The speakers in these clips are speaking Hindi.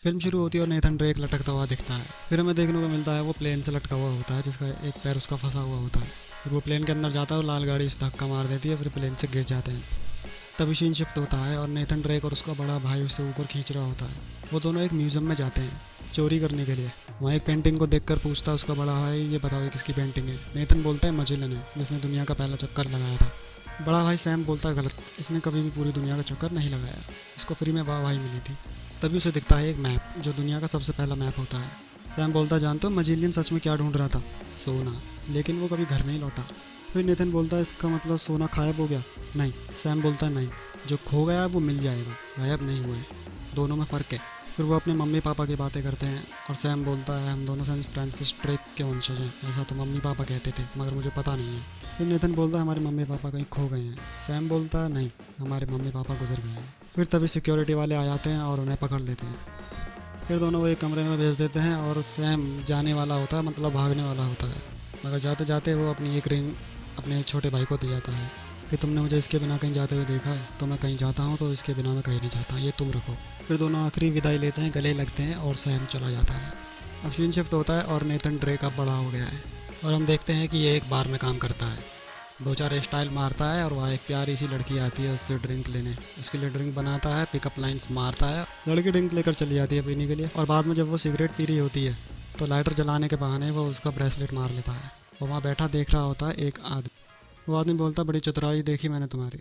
फिल्म शुरू होती है और नेथन ड्रेक लटकता हुआ दिखता है। फिर हमें देखने को मिलता है वो प्लेन से लटका हुआ होता है, जिसका एक पैर उसका फंसा हुआ होता है। फिर वो प्लेन के अंदर जाता है और लाल गाड़ी उसे धक्का मार देती है, फिर प्लेन से गिर जाते हैं। तभी सीन शिफ्ट होता है और नेथन ड्रेक और उसका बड़ा भाई उसे ऊपर खींच रहा होता है। वो दोनों एक म्यूजियम में जाते हैं चोरी करने के लिए। वहाँ एक पेंटिंग को देखकर पूछता है उसका बड़ा भाई, ये बताओ ये किसकी पेंटिंग है। नेथन बोलता है मजिलन है, जिसने दुनिया का पहला चक्कर लगाया था। बड़ा भाई सैम बोलता है गलत, इसने कभी भी पूरी दुनिया का चक्कर नहीं लगाया, इसको फ्री में वाहवाही मिली थी। तभी उसे दिखता है एक मैप, जो दुनिया का सबसे पहला मैप होता है। सैम बोलता है जानते हो मजिलियन सच में क्या ढूंढ रहा था? सोना, लेकिन वो कभी घर नहीं लौटा। फिर नेथन बोलता है इसका मतलब सोना गायब हो गया? नहीं। सैम बोलता है नहीं, जो खो गया है वो मिल जाएगा, गायब नहीं हुआ है, दोनों में फ़र्क है। फिर वो अपने मम्मी पापा की बातें करते हैं और सैम बोलता है हम दोनों सेंट फ्रांसिस ड्रेक के वंशज हैं, ऐसा तो मम्मी पापा कहते थे मगर मुझे पता नहीं है। फिर नेथन बोलता है हमारे मम्मी पापा कहीं खो गए हैं। सैम बोलता है नहीं, हमारे मम्मी पापा गुजर गए हैं। फिर तभी सिक्योरिटी वाले आ जाते हैं और उन्हें पकड़ लेते हैं। फिर दोनों वो एक कमरे में भेज देते हैं और सैम जाने वाला होता है, मतलब भागने वाला होता है, मगर जाते जाते वो अपनी एक रिंग अपने छोटे भाई को दे जाता है कि तुमने मुझे इसके बिना कहीं जाते हुए देखा है, तो मैं कहीं जाता हूँ तो इसके बिना मैं कहीं नहीं जाता, ये तुम रखो। फिर दोनों आखिरी विदाई लेते हैं, गले लगते हैं और सैम चला जाता है। अब सीन शिफ्ट होता है और नेथन ड्रेक अब बड़ा हो गया है और हम देखते हैं कि ये एक बार में काम करता है। 2-4 स्टाइल मारता है और वहाँ एक प्यारी सी लड़की आती है उससे ड्रिंक लेने। उसके लिए ड्रिंक बनाता है, पिकअप लाइंस मारता है, लड़की ड्रिंक लेकर चली जाती है पीने के लिए। और बाद में जब वो सिगरेट पी रही होती है तो लाइटर जलाने के बहाने वो उसका ब्रेसलेट मार लेता है। और वहाँ बैठा देख रहा होता है एक आदमी। वो आदमी बोलता बड़ी चतुराई देखी मैंने तुम्हारी,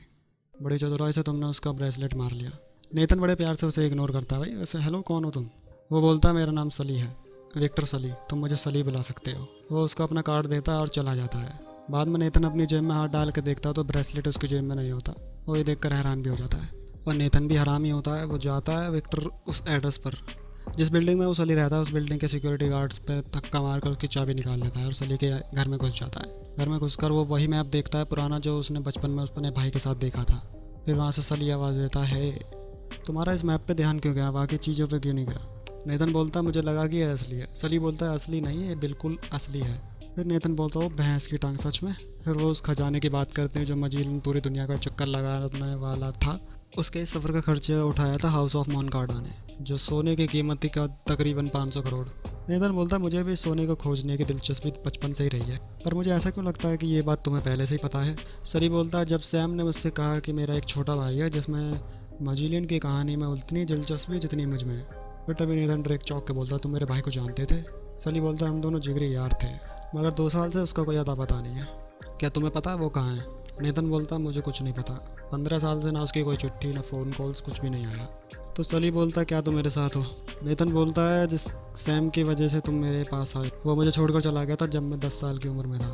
बड़ी चतुराई से तुमने उसका ब्रेसलेट मार लिया। नेथन बड़े प्यार से उसे इग्नोर करता है, भाई वैसे हेलो कौन हो तुम? वो बोलता है मेरा नाम सली है, विक्टर सली, तुम मुझे सली बुला सकते हो। वो उसको अपना कार्ड देता है और चला जाता है। बाद में नेथन अपनी जेब में हाथ डाल के देखता है तो ब्रेसलेट उसकी जेब में नहीं होता। वो ये देखकर हैरान भी हो जाता है और नेथन भी हरामी होता है। वो जाता है विक्टर उस एड्रेस पर जिस बिल्डिंग में वो सली रहता है, उस बिल्डिंग के सिक्योरिटी गार्ड्स पे धक्का मारकर उसकी चाबी निकाल लेता है और सली के घर में घुस जाता है। घर में घुसकर वो वही मैप देखता है पुराना जो उसने बचपन में अपने भाई के साथ देखा था। फिर वहाँ से सली आवाज़ देता है तुम्हारा इस मैप पे ध्यान क्यों गया, बाकी चीज़ों पे क्यों नहीं गया? नेथन बोलता मुझे लगा कि ये असली है। सली बोलता है असली नहीं, ये बिल्कुल असली है। फिर नेथन बोलता वो भैंस की टांग सच में। फिर वो उस खजाने की बात करते हैं जो मजीलन पूरी दुनिया का चक्कर लगाने वाला था। उसके इस सफ़र का खर्चा उठाया था हाउस ऑफ मोनकाडा ने, जो सोने की कीमत थी का तकरीबन 500 करोड़। नेथन बोलता मुझे भी सोने को खोजने की दिलचस्पी बचपन से ही रही है, पर मुझे ऐसा क्यों लगता है कि ये बात तुम्हें पहले से ही पता है? सली बोलता है जब सैम ने मुझसे कहा कि मेरा एक छोटा भाई है जिसमें मजीलियन की कहानी में उतनी दिलचस्पी जितनी मुझ में। फिर तभी नेथन ड्रेक चौंक के बोलता तुम मेरे भाई को जानते थे? सली बोलता हम दोनों जिगरी यार थे, मगर 2 साल से उसका कोई अता पता नहीं है। क्या तुम्हें पता है वो कहाँ है? नेथन बोलता मुझे कुछ नहीं पता, 15 साल से ना उसकी कोई चिट्ठी ना फ़ोन कॉल्स, कुछ भी नहीं आया। तो सली बोलता क्या तुम मेरे साथ हो? नेथन बोलता है जिस सैम की वजह से तुम मेरे पास आए, वो मुझे छोड़कर चला गया था जब मैं 10 साल की उम्र में था।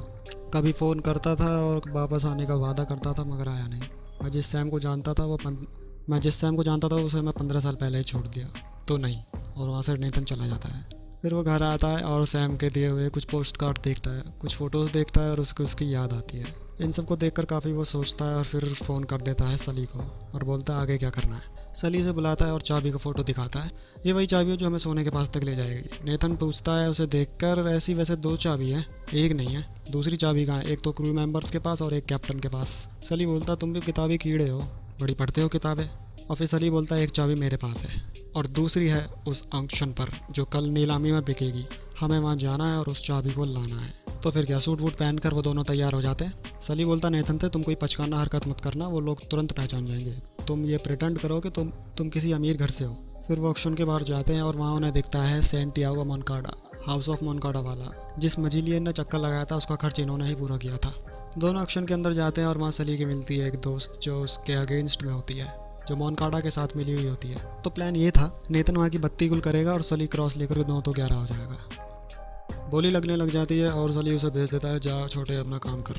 कभी फ़ोन करता था और वापस आने का वादा करता था मगर आया नहीं। मैं जिस सैम को जानता था उसे मैं 15 साल पहले ही छोड़ दिया। तो नहीं। और वहाँ से नेथन चला जाता है। फिर वो घर आता है और सैम के दिए हुए कुछ पोस्ट कार्ड देखता है, कुछ फ़ोटोज़ देखता है और उसको उसकी याद आती है। इन सब को देखकर काफ़ी वो सोचता है और फिर फ़ोन कर देता है सली को और बोलता है आगे क्या करना है। सली से बुलाता है और चाबी का फ़ोटो दिखाता है, ये वही चाबी है जो हमें सोने के पास तक ले जाएगी। नेथन पूछता है उसे देखकर ऐसी वैसे 2 चाबी हैं, एक नहीं है, दूसरी चाबी कहाँ है? एक तो क्रू मेंबर्स के पास और एक कैप्टन के पास। सली बोलता तुम भी किताबी कीड़े हो, बड़ी पढ़ते हो किताबें। और फिर सली बोलता है एक चाबी मेरे पास है और दूसरी है उस ऑक्शन पर जो कल नीलामी में बिकेगी, हमें वहाँ जाना है और उस चाबी को लाना है। तो फिर क्या, सूट वूट पहनकर वो दोनों तैयार हो जाते हैं। सली बोलता नेथन से तुम कोई पचकाना हरकत मत करना, वो लोग तुरंत पहचान जाएंगे, तुम ये प्रिटेंड करो कि तुम किसी अमीर घर से हो। फिर वो ऑक्शन के बाहर जाते हैं और वहाँ उन्हें दिखता है Santiago Moncada, house of Moncada वाला, जिस मजिलियन ने चक्कर लगाया था उसका खर्च इन्होंने ही पूरा किया था। दोनों ऑक्शन के अंदर जाते हैं और वहाँ सली की मिलती है एक दोस्त जो उसके अगेंस्ट में होती है, जो मोनकाडा के साथ मिली हुई होती है। तो प्लान ये था नेथन वहाँ की बत्ती गुल करेगा और सली क्रॉस लेकर 9 तो 11 हो जाएगा। बोली लगने लग जाती है और सली उसे भेज देता है जा छोटे अपना काम कर।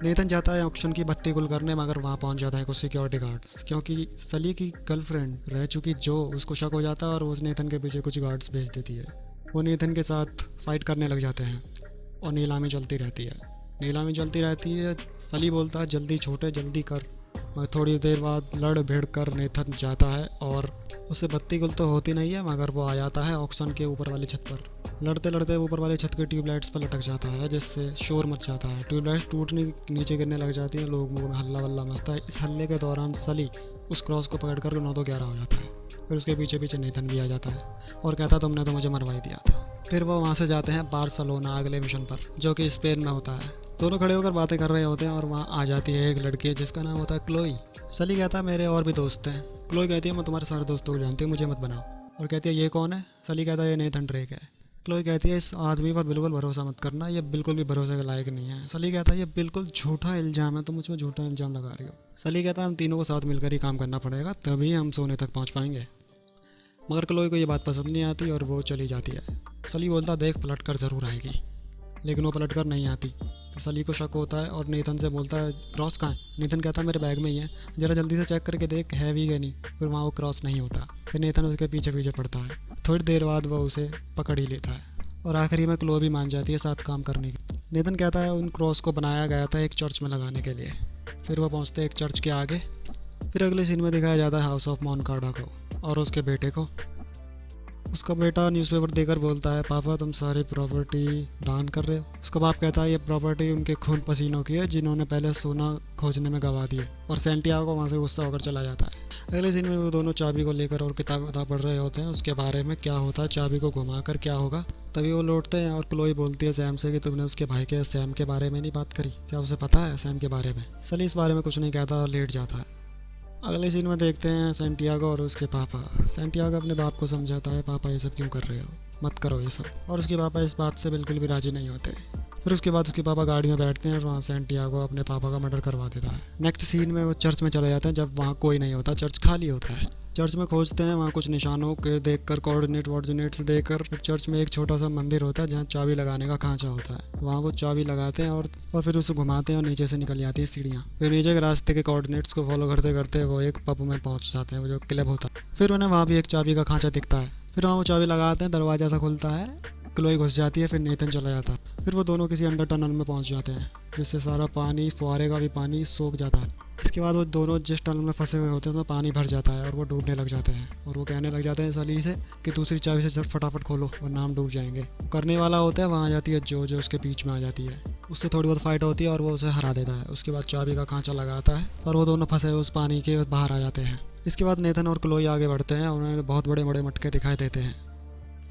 नेथन जाता है ऑक्शन की बत्ती गुल करने, मगर वहाँ पहुँच जाता है कुछ सिक्योरिटी गार्ड्स, क्योंकि सली की गर्लफ्रेंड रह चुकी जो उसको शक हो जाता है और वो नेथन के पीछे कुछ गार्ड्स भेज देती है। वो नेथन के साथ फाइट करने लग जाते हैं और नीलामी चलती रहती है। सली बोलता है जल्दी छोटे जल्दी कर, मगर थोड़ी देर बाद लड़ भिड़ कर नेथन जाता है और उससे बत्ती गुल तो होती नहीं है, मगर वो आ जाता है ऑक्शन के ऊपर वाली छत पर। लड़ते लड़ते ऊपर वाली छत के ट्यूबलाइट्स पर लटक जाता है, जिससे शोर मच जाता है। ट्यूबलाइट्स टूटने नीचे गिरने लग जाती हैं, लोगों में हल्ला वल्ला मचता है। इस हल्ले के दौरान सली उस क्रॉस को पकड़कर 9 तो 11 हो जाता है। फिर उसके पीछे पीछे नेथन भी आ जाता है और कहता तुमने तो मुझे मरवा ही दिया था। फिर वो वहाँ से जाते हैं बार्सिलोना अगले मिशन पर, जो कि स्पेन में होता है। दोनों खड़े होकर बातें कर रहे होते हैं और वहाँ आ जाती है एक लड़की जिसका नाम होता है क्लोई। सली कहता है मेरे और भी दोस्त हैं। क्लोई कहती है मैं तुम्हारे सारे दोस्तों को जानती हूँ, मुझे मत बनाओ। और कहती है ये कौन है? सली कहता है ये नेथन ड्रेक है। क्लोई कहती है इस आदमी पर बिल्कुल भरोसा मत करना, ये बिल्कुल भी भरोसे के लायक नहीं है। सली कहता है ये बिल्कुल झूठा इल्ज़ाम है, तुम मुझ पर झूठा इल्ज़ाम लगा रही हो। सली कहता है हम तीनों को साथ मिलकर ही काम करना पड़ेगा, तभी हम सोने तक पहुंच पाएंगे। मगर क्लोई को ये बात पसंद नहीं आती और वो चली जाती है। सली बोलता देख पलट कर ज़रूर आएगी, लेकिन वो पलट कर नहीं आती। तो सली को शक होता है और नेथन से बोलता है क्रॉस कहाँ है? नेथन कहता है मेरे बैग में ही है, ज़रा जल्दी से चेक करके देख है भी कि नहीं। फिर वहाँ वो क्रॉस नहीं होता। फिर नेथन उसके पीछे पीछे पड़ता है। थोड़ी देर बाद वह उसे पकड़ ही लेता है और आखिरी में क्लो भी मान जाती है साथ काम करने की। नेथन कहता है उन क्रॉस को बनाया गया था एक चर्च में लगाने के लिए। फिर वह पहुँचते हैं एक चर्च के आगे। फिर अगले सीन में दिखाया जाता है हाउस ऑफ मोनकाडा को और उसके बेटे को। उसका बेटा न्यूज़पेपर देकर बोलता है पापा तुम सारी प्रॉपर्टी दान कर रहे हो। उसका बाप कहता है ये प्रॉपर्टी उनके खून पसीनों की है जिन्होंने पहले सोना खोजने में गवा दिए। और सेंटियागो वहाँ से गुस्सा होकर चला जाता है। अगले दिन में वो दोनों चाबी को लेकर और किताब पढ़ रहे होते हैं उसके बारे में, क्या होता है चाबी को घुमाकर क्या होगा। तभी वो लौटते हैं और क्लोई बोलती है सैम से कि तुमने उसके भाई के सैम के बारे में नहीं बात करी, क्या उसे पता है सैम के बारे में? सली इस बारे में कुछ नहीं कहता और लेट जाता है। अगले सीन में देखते हैं सेंटियागो और उसके पापा। सेंटियागो अपने बाप को समझाता है पापा ये सब क्यों कर रहे हो, मत करो ये सब। और उसके पापा इस बात से बिल्कुल भी राजी नहीं होते। फिर उसके बाद उसके पापा गाड़ी में बैठते हैं और वहाँ सेंटियागो अपने पापा का मर्डर करवा देता है। नेक्स्ट सीन में वो चर्च में चले जाते हैं जब वहाँ कोई नहीं होता, चर्च खाली होता है। चर्च में खोजते हैं, वहाँ कुछ निशानों के देखकर कोऑर्डिनेट्स देखकर चर्च में एक छोटा सा मंदिर होता है जहाँ चाबी लगाने का खांचा होता है। वहाँ वो चाबी लगाते हैं और फिर उसे घुमाते हैं और नीचे से निकल जाती है सीढ़ियाँ। फिर नीचे के रास्ते के कोऑर्डिनेट्स को फॉलो करते करते वो एक पब में पहुँच जाते हैं, वो जो क्लब होता है। फिर उन्हें वहाँ भी एक चाबी का खांचा दिखता है। फिर वहाँ वो चाबी लगाते हैं, दरवाजा सा खुलता है, क्लोई घुस जाती है, फिर नेथन चला जाता है। फिर वो दोनों किसी अंडर टनल में पहुँच जाते हैं जिससे सारा पानी, फुहारे का भी पानी सूख जाता है। इसके बाद वो दोनों जिस टनल में फंसे हुए होते हैं उसमें पानी भर जाता है और वो डूबने लग जाते हैं। और वो कहने लग जाते हैं सली से कि दूसरी चाबी से फटाफट खोलो वरना हम डूब जाएंगे। करने वाला होता है, वहाँ आ जाती है जो उसके बीच में आ जाती है। उससे थोड़ी बहुत फाइट होती है और वो उसे हरा देता है। उसके बाद चाबी का खांचा लगाता है और वो दोनों फंसे हुए उस पानी के बाहर आ जाते हैं। इसके बाद नेथन और क्लोई आगे बढ़ते हैं। उन्हें बहुत बड़े बड़े मटके दिखाई देते हैं।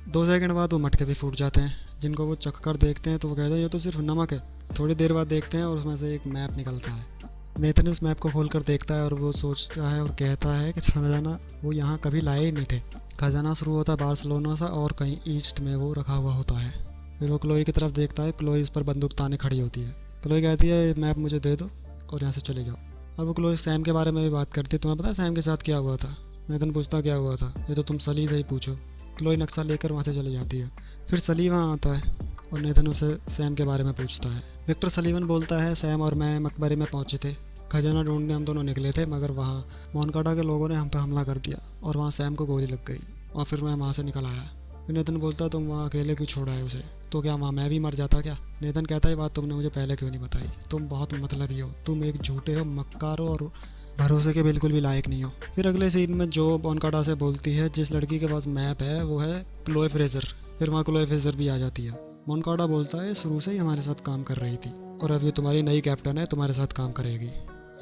2 सेकंड बाद वो मटके भी फूट जाते हैं, जिनको वो चख कर देखते हैं तो वो कहते हैं ये तो सिर्फ नमक है। थोड़ी देर बाद देखते हैं और उसमें से एक मैप निकलता है। नेथन उस मैप को खोलकर देखता है और वो सोचता है और कहता है कि खजाना वो यहाँ कभी लाए ही नहीं थे। खजाना शुरू होता है बार्सिलोना से और कहीं ईस्ट में वो रखा हुआ होता है। फिर वो क्लोई की तरफ देखता है, क्लोई उस पर बंदूक ताने खड़ी होती है। क्लोई कहती है ये मैप मुझे दे दो और यहाँ से चले जाओ। और वो क्लोई सैम के बारे में भी बात करती है, तुम्हें पता है सैम के साथ क्या हुआ था? नेथन पूछता क्या हुआ था? ये तो तुम सली से ही पूछो। क्लोई नक्शा लेकर वहाँ से चली जाती है। फिर सली वहाँ आता है और नेथन उसे सैम के बारे में पूछता है। विक्टर सलीवन बोलता है सैम और मैं मकबरे में पहुँचे थे, खजाना ढूंढने हम दोनों निकले थे, मगर वहाँ मोनकाडा के लोगों ने हम पर हमला कर दिया और वहाँ सैम को गोली लग गई और फिर मैं वहाँ से निकल आया। फिर नेथन बोलता तुम वहाँ अकेले क्यों छोड़ा है उसे? तो क्या वहाँ मैं भी मर जाता क्या? नेथन कहता है बात तुमने मुझे पहले क्यों नहीं बताई? तुम बहुत मतलबी हो, तुम एक झूठे हो, मक्कार हो और भरोसे के बिल्कुल भी लायक नहीं हो। फिर अगले सीन में जो मोनकाडा से बोलती है जिस लड़की के पास मैप है वो है क्लोई फ्रेजर। फिर वहाँ क्लोई फ्रेजर भी आ जाती है। मोनकाडा बोलता है शुरू से ही हमारे साथ काम कर रही थी और अब ये तुम्हारी नई कैप्टन है, तुम्हारे साथ काम करेगी।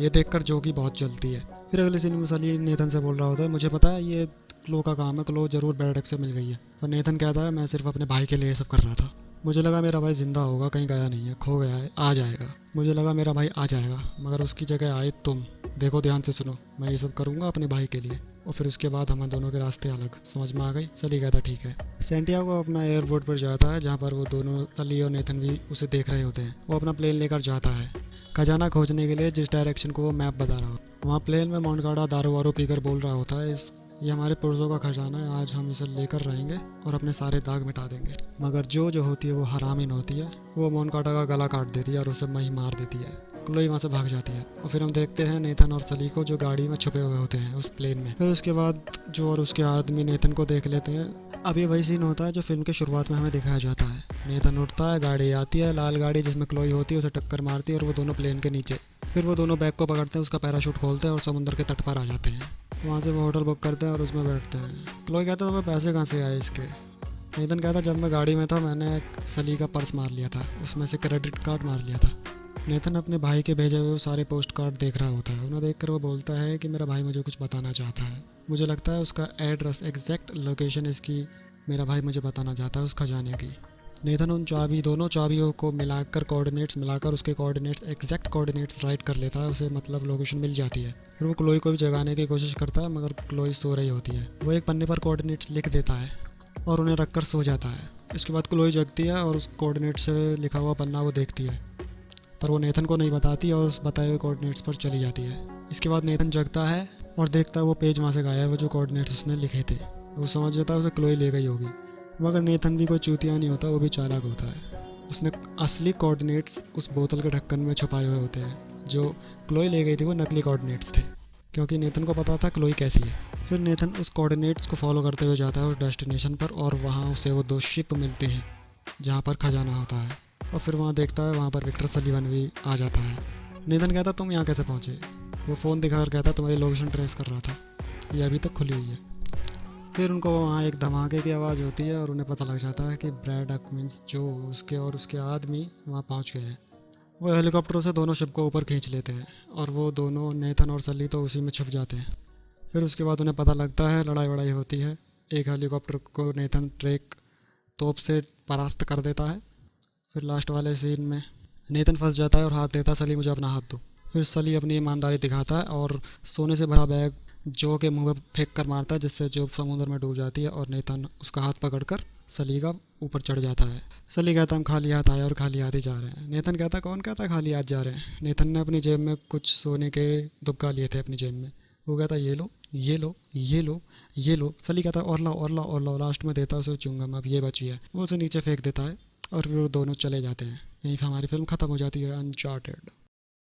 ये देखकर जो कि बहुत जलती है। फिर अगले सीन में सली नेथन से बोल रहा होता है मुझे पता है ये क्लो का काम है, क्लो जरूर बेरेक्स से मिल गई है। और नेथन कहता है मैं सिर्फ अपने भाई के लिए सब कर रहा था, मुझे लगा मेरा भाई जिंदा होगा, कहीं गया नहीं है, खो गया है, आ जाएगा। मुझे लगा मेरा भाई आ जाएगा मगर उसकी जगह आए तुम। देखो ध्यान से सुनो, मैं ये सब करूँगा अपने भाई के लिए। और फिर उसके बाद हम दोनों के रास्ते अलग। समझ में आ गई? सली कहता ठीक है। सेंटियागो अपना एयरपोर्ट पर जाता है जहाँ पर वो दोनों सली और नेथन भी उसे देख रहे होते हैं। वो अपना प्लेन लेकर जाता है खजाना खोजने के लिए जिस डायरेक्शन को वो मैप बता रहा हो। वहाँ प्लेन में मोनकाडा दारू वारू पीकर बोल रहा होता है ये हमारे पुर्जों का खजाना है, आज हम इसे लेकर रहेंगे और अपने सारे दाग मिटा देंगे। मगर जो होती है वो हरामीन होती है, वो मोनकाडा का गला काट देती है और उसे वहीं मार देती है। क्लोई वहाँ से भाग जाती है। और फिर हम देखते हैं नेथन और सली को जो गाड़ी में छुपे हुए होते हैं उस प्लेन में। फिर उसके बाद जो और उसके आदमी नेथन को देख लेते हैं। अब ये वही सीन होता है जो फिल्म के शुरुआत में हमें दिखाया जाता है। नेथन उठता है, गाड़ी आती है, लाल गाड़ी जिसमें क्लोई होती है, उसे टक्कर मारती है और वो दोनों प्लेन के नीचे। फिर वो दोनों बैग को पकड़ते हैं, उसका पैराशूट खोलते हैं और समुद्र के तट पर आ जाते हैं। वहाँ से वो होटल बुक करते हैं और उसमें बैठते हैं। क्लोई कहता है तुम्हें पैसे कहाँ से आए इसके? नेथन कहता है जब मैं गाड़ी में था मैंने सली का पर्स मार लिया था, उसमें से क्रेडिट कार्ड मार लिया था। नेथन अपने भाई के भेजे हुए सारे पोस्ट कार्ड देख रहा होता है। उन्हें देखकर वो बोलता है कि मेरा भाई मुझे कुछ बताना चाहता है। मुझे लगता है उसका एड्रेस, एग्जैक्ट लोकेशन इसकी मेरा भाई मुझे बताना चाहता है उसका जाने की। नेथन उन दोनों चाबियों को मिलाकर, कोऑर्डिनेट्स मिलाकर उसके कोऑर्डिनेट्स, एग्जैक्ट कोऑर्डिनेट्स राइट कर लेता है। उसे मतलब लोकेशन मिल जाती है। फिर वो क्लोई को भी जगाने की कोशिश करता है, मगर क्लोई सो रही होती है। वो एक पन्ने पर कोऑर्डिनेट्स लिख देता है और उन्हें रखकर सो जाता है। इसके बाद क्लोई जगती है और उस कोऑर्डिनेट से लिखा हुआ पन्ना वो देखती है, पर वो नेथन को नहीं बताती और उस बताए हुए कोऑर्डिनेट्स पर चली जाती है। इसके बाद नेथन जगता है और देखता है वो पेज वहाँ से गायब है जो कोऑर्डिनेट्स उसने लिखे थे। वो समझ जाता है उसे क्लोई ले गई होगी, मगर नेथन भी कोई चूतिया नहीं होता, वो भी चालाक होता है। उसने असली कोऑर्डिनेट्स उस बोतल के ढक्कन में छुपाए हुए होते हैं। जो क्लोई ले गई थी वो नकली कोऑर्डिनेट्स थे, क्योंकि नेथन को पता था क्लोई कैसी है। फिर नेथन उस कोऑर्डिनेट्स को फॉलो करते हुए जाता है उस डेस्टिनेशन पर, और वहाँ उसे वो 2 शिप मिलते हैं जहाँ पर खजाना होता है। और फिर वहाँ देखता है वहाँ पर विक्टर सलीवन भी आ जाता है। नेथन कहता तुम यहाँ कैसे पहुँचे? वो फ़ोन दिखाकर कहता तुम्हारी लोकेशन ट्रेस कर रहा था, ये अभी तक खुली हुई है। फिर उनको वहाँ एक धमाके की आवाज़ होती है और उन्हें पता लग जाता है कि ब्रैड हॉकिंस जो उसके और उसके आदमी वहाँ पहुँच गए हैं। वो हेलीकॉप्टरों से दोनों शिप को ऊपर खींच लेते हैं और वो दोनों, नेथन और सली, तो उसी में छुप जाते हैं। फिर उसके बाद उन्हें पता लगता है लड़ाई वड़ाई होती है। एक हेलीकॉप्टर को नेथन ट्रेक तोप से परास्त कर देता है। फिर लास्ट वाले सीन में नेथन फंस जाता है और हाथ देता है, सली मुझे अपना हाथ दो। फिर सली अपनी ईमानदारी दिखाता है और सोने से भरा बैग जो के मुंह में फेंक कर मारता है, जिससे जो समुद्र में डूब जाती है और नेथन उसका हाथ पकड़कर सली का ऊपर चढ़ जाता है। सली कहता हम खाली हाथ आए और खाली हाथ ही जा रहे हैं। नेथन कहता कौन कहता खाली हाथ जा रहे हैं? नेथन ने अपनी जेब में कुछ सोने के दुग्गा लिए थे अपनी जेब में। वो कहता ये लो, ये लो, ये लो, ये लो। सली कहता और लाओ और लाओ और लाओ। लास्ट में देता उसे चुंगम, अब ये बची है। वो उसे नीचे फेंक देता है और फिर वो दोनों चले जाते हैं। यहीं पर हमारी फिल्म ख़त्म हो जाती है। अनचार्टेड।